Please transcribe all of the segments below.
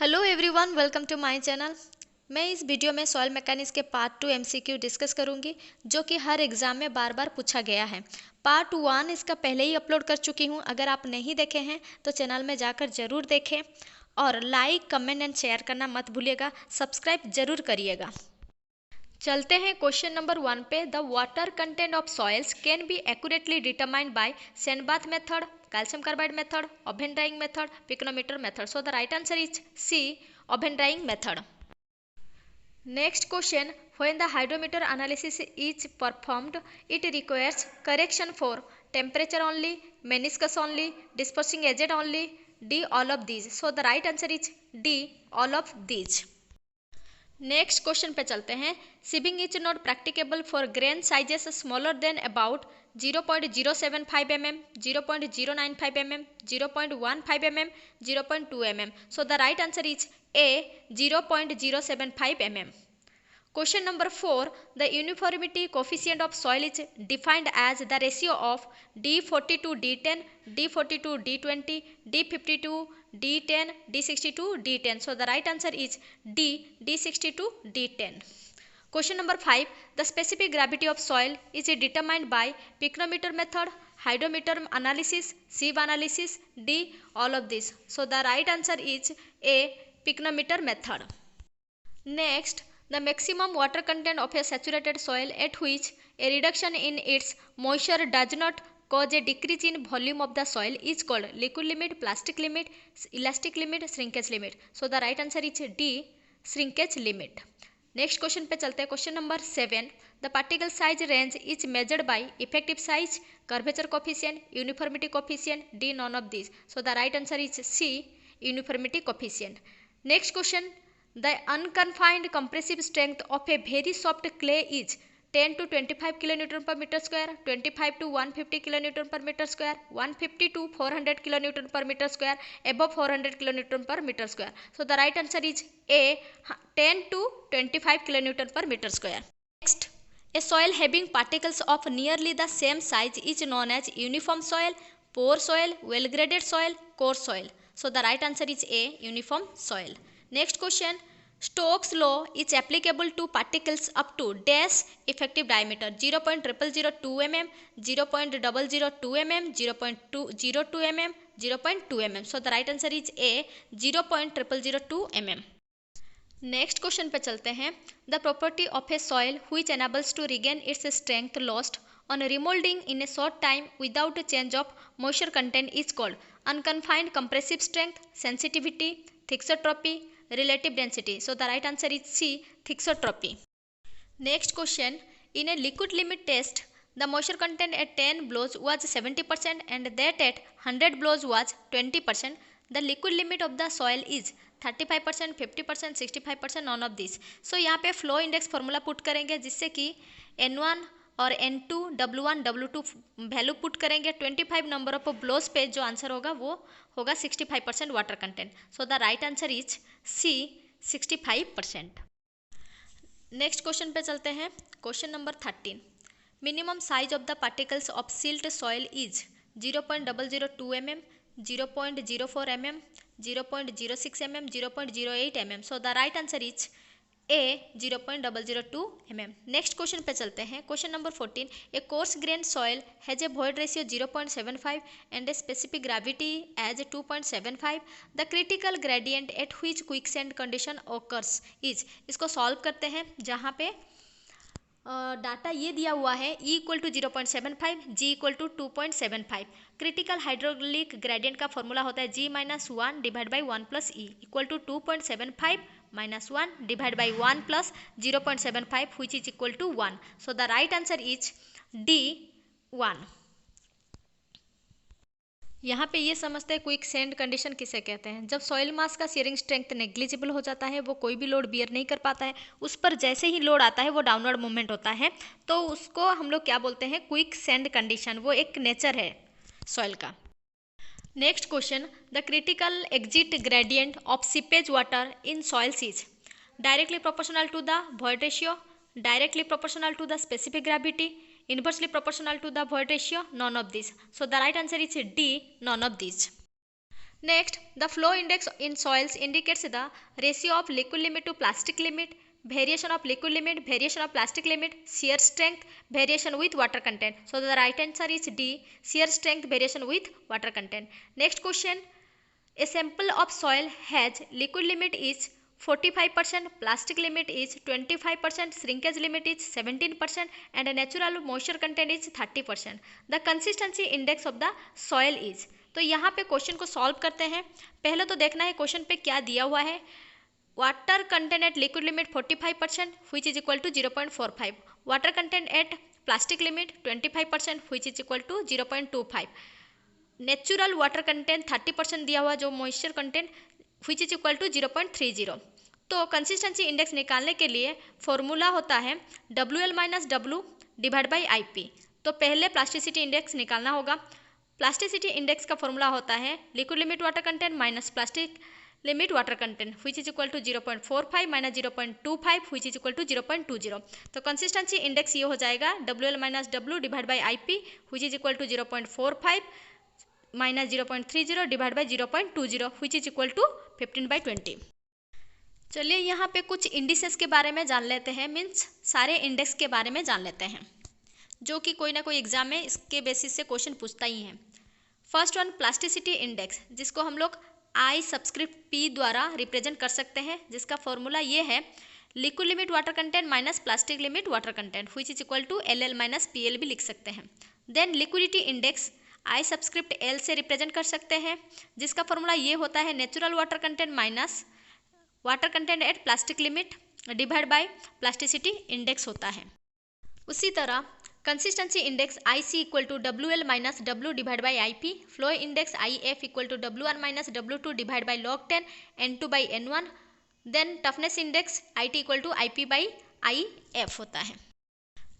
Hello everyone, welcome to my channel. मैं इस video में सॉइल मैकेनिक्स के पार्ट 2 एमसीक्यू डिस्कस करूंगी जो कि हर एग्जाम में बार बार पूछा गया है। पार्ट 1 इसका पहले ही अपलोड कर चुकी हूं। अगर आप नहीं देखे हैं तो चैनल में जाकर जरूर देखें और लाइक कमेंट एंड शेयर करना मत भूलिएगा। सब्सक्राइब जरूर करिएगा। चलते हैं क्वेश्चन नंबर 1 पे। The water content of soils can be accurately determined by sand bath method, calcium carbide method, oven drying method, picnometer method. So the right answer is C, oven drying method. Next question, when the hydrometer analysis is performed, it requires correction for temperature only, meniscus only, dispersing agent only, D, all of these. So the right answer is D, all of these. Next question पे चलते हैं। Sieving is not practicable for grain sizes smaller than about 0.075 mm, 0.095 mm, 0.15 mm, 0.2 mm. So the right answer is A, 0.075 mm. Question number 4. The uniformity coefficient of soil is defined as the ratio of D40 to D10, D40 to D20, D50 to D10, D60 to D10. So the right answer is D, D60 to D10. Question number 5. The specific gravity of soil is determined by picnometer method, hydrometer analysis, sieve analysis, D, all of this. So the right answer is A, picnometer method. Next, the maximum water content of a saturated soil at which a reduction in its moisture does not cause a decrease in volume of the soil is called liquid limit, plastic limit, elastic limit, shrinkage limit. So the right answer is D, shrinkage limit. Next question पे चलते हैं। Question number 7. The particle size range is measured by effective size, curvature coefficient, uniformity coefficient, D, none of this. So the right answer is C, uniformity coefficient. Next question. The unconfined compressive strength of a very soft clay is 10 to 25 kilonewton per meter square, 25 to 150 kilonewton per meter square, 150 to 400 kilonewton per meter square, above 400 kilonewton per meter square. So the right answer is A, 10 to 25 kilonewton per meter square. Next, a soil having particles of nearly the same size is known as uniform soil, poor soil, well graded soil, coarse soil. So the right answer is A, uniform soil. Next question. Stokes law is applicable to particles up to dash effective diameter 0.0002 mm, 0.002 mm, 0.202 mm, 0.2 mm. So the right answer is A, 0.002 mm. Next question पे चलते हैं। The property of a soil which enables to regain its strength lost on remolding in a short time without a change of moisture content is called unconfined compressive strength, sensitivity, thixotropy, relative density. So the right answer is C, thixotropy. Next question. In a liquid limit test, the moisture content at 10 blows was 70% and that at 100 blows was 20%. The liquid limit of the soil is 35%, 50%, 65%, none of this. So यहाँ पे flow index formula put करेंगे जिससे कि N1 और N2, W1, W2 value put करेंगे 25 number of blows पे। जो answer होगा वो होगा 65% water content. So the right answer is C, 65%. Next question पे चलते हैं। Question number 13. Minimum size of the particles of silt soil is 0.002 mm, 0.04 mm, 0.06 mm, 0.08 mm. So the right answer is A, 0.002 mm. Next question पे चलते हैं। Question number 14. A coarse grain soil has a void ratio 0.75 and a specific gravity as 2.75. The critical gradient at which quicksand condition occurs is. इसको solve करते हैं जहाँ पे data ये दिया हुआ है E equal to 0.75, G equal to 2.75. Critical hydraulic gradient का फॉर्मूला होता है G-1 divide by 1 plus E equal to 2.75 minus 1 divided by 1 plus 0.75 which is equal to 1. So the right answer is D, 1. यहाँ पे ये समझते हैं quick send condition किसे कहते हैं। जब सॉइल मास का शेयरिंग स्ट्रेंथ नेग्लिजिबल हो जाता है, वो कोई भी लोड बियर नहीं कर पाता है, उस पर जैसे ही लोड आता है वो डाउनवर्ड मूवमेंट होता है, तो उसको हम लोग क्या बोलते हैं, क्विक सेंड कंडीशन। वो एक नेचर है सॉइल का। Next question. The critical exit gradient of seepage water in soils is directly proportional to the void ratio, directly proportional to the specific gravity, inversely proportional to the void ratio, none of these. So the right answer is D, none of these. Next, the flow index in soils indicates the ratio of liquid limit to plastic limit, variation of liquid limit, variation of plastic limit, shear strength, variation with water content. So the right answer is D, shear strength variation with water content. Next question, a sample of soil has liquid limit is 45%, plastic limit is 25%, shrinkage limit is 17% and a natural moisture content is 30%. The consistency index of the soil is, तो यहाँ पे question को solve करते हैं। पहले तो देखना है क्वेश्चन पे क्या दिया हुआ है। Water content eight liquid limit 45% which is equal to 0.45, water content at plastic limit 25% which is equal to 0.25, natural water content 30% दिया हुआ जो moisture content which is equal to 0.30। तो कंसिस्टेंसी इंडेक्स निकालने के लिए फॉर्मूला होता है WL minus W divide by IP। तो पहले प्लास्टिसिटी इंडेक्स निकालना होगा। प्लास्टिसिटी इंडेक्स का फॉर्मूला होता है liquid limit water content minus plastic limit water content which is equal to 0.45 minus 0.25 which is equal to 0.20। तो कंसिस्टेंसी इंडेक्स ये हो जाएगा WL minus W divide by IP which is equal to 0.45 minus 0.30 divide by 0.20 which is equal to 15/20। चलिए यहाँ पे कुछ indices के बारे में जान लेते हैं, मीन्स सारे इंडेक्स के बारे में जान लेते हैं जो कि कोई ना कोई एग्जाम में इसके बेसिस से क्वेश्चन पूछता ही है। फर्स्ट वन प्लास्टिसिटी इंडेक्स, जिसको हम लोग I सब्सक्रिप्ट P द्वारा रिप्रेजेंट कर सकते हैं, जिसका फॉर्मूला ये है liquid limit water content minus plastic limit water content which is equal to LL minus PL भी लिख सकते हैं। Then liquidity index I subscript L से रिप्रेजेंट कर सकते हैं, जिसका फॉर्मूला ये होता है natural water content minus water content at plastic limit divide by plasticity index होता है। उसी तरह consistency index IC equal to WL minus W divide by IP, flow index IF equal to WR minus W2 divide by log 10 N2 by N1। Then toughness index IT equal to IP by IF होता है।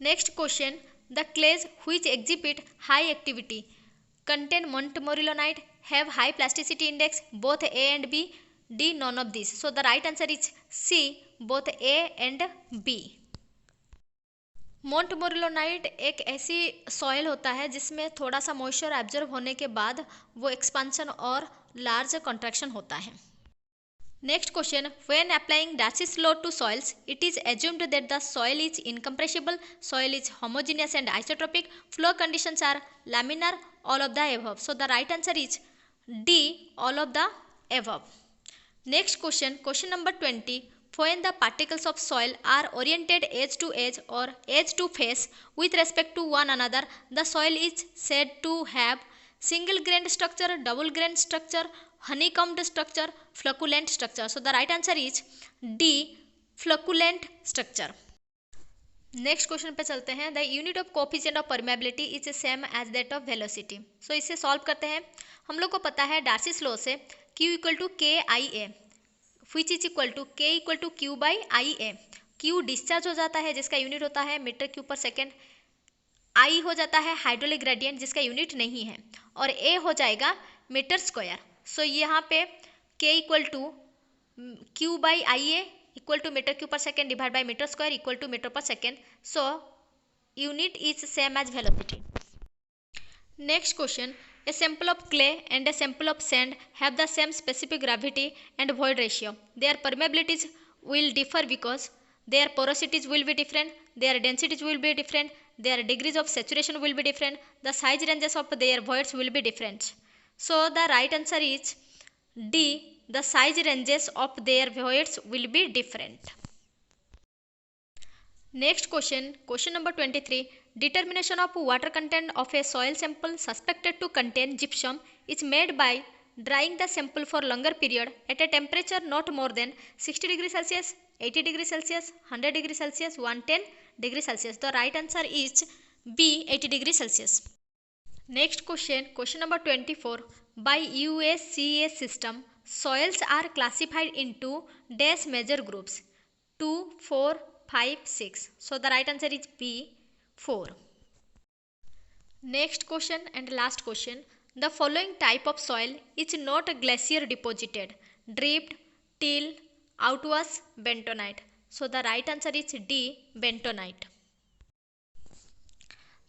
Next question, the clays which exhibit high activity contain montmorillonite have high plasticity index, both A and B, D none of these। So the right answer is C, both A and B। Montmorillonite एक ऐसी soil होता है जिसमें थोड़ा सा moisture absorb होने के बाद वो एक्सपांशन और लार्ज कॉन्ट्रैक्शन होता है। Next question, when applying Darcy's law to soils, it is assumed that the soil is incompressible, soil is homogeneous and isotropic, flow conditions are laminar, all of the above। So the right answer is D, all of the above। Next question, question number 20, when the particles of soil are oriented edge to edge or edge to face with respect to one another, the soil is said to have single grained structure, double grained structure, honeycombed structure, flocculent structure। So the right answer is D, flocculent structure। Next question पे चलते हैं। The unit of coefficient of permeability is same as that of velocity. So इसे solve करते हैं। हम लोग को पता है डार्सी's लॉ से Q equal to KIA which is equal to K equal to Q by IA। Q discharge हो जाता है जिसका यूनिट होता है मीटर क्यूब पर सेकेंड, I हो जाता है हाइड्रोलिक ग्रेडियंट जिसका यूनिट नहीं है, और A हो जाएगा मीटर स्क्वायर। सो यहाँ पे K equal to Q by IA equal to metre cube पर second divide by metre square equal to metre पर second. So unit is same as velocity. Next question, a sample of clay and a sample of sand have the same specific gravity and void ratio. Their permeabilities will differ because their porosities will be different, their densities will be different, their degrees of saturation will be different, the size ranges of their voids will be different। So the right answer is D, the size ranges of their voids will be different। Next question, question number 23, determination of water content of a soil sample suspected to contain gypsum is made by drying the sample for longer period at a temperature not more than 60 degrees Celsius, 80 degrees Celsius, 100 degrees Celsius, 110 degrees Celsius। The right answer is B, 80 degrees Celsius। Next question, question number 24, by USCA system soils are classified into dash major groups 2, 4, 5, 6। So the right answer is B, 4। Next question and last question, the following type of soil is not glacier deposited: drift, till, outwash, bentonite। So the right answer is D, bentonite।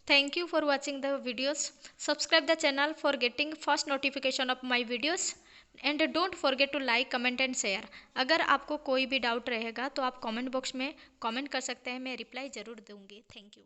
Thank you for watching the videos. Subscribe the channel for getting first notification of my videos. And don't forget to like, comment and share. अगर आपको कोई भी doubt रहेगा तो आप comment box में comment कर सकते हैं, मैं रिप्लाई ज़रूर दूंगी। Thank you.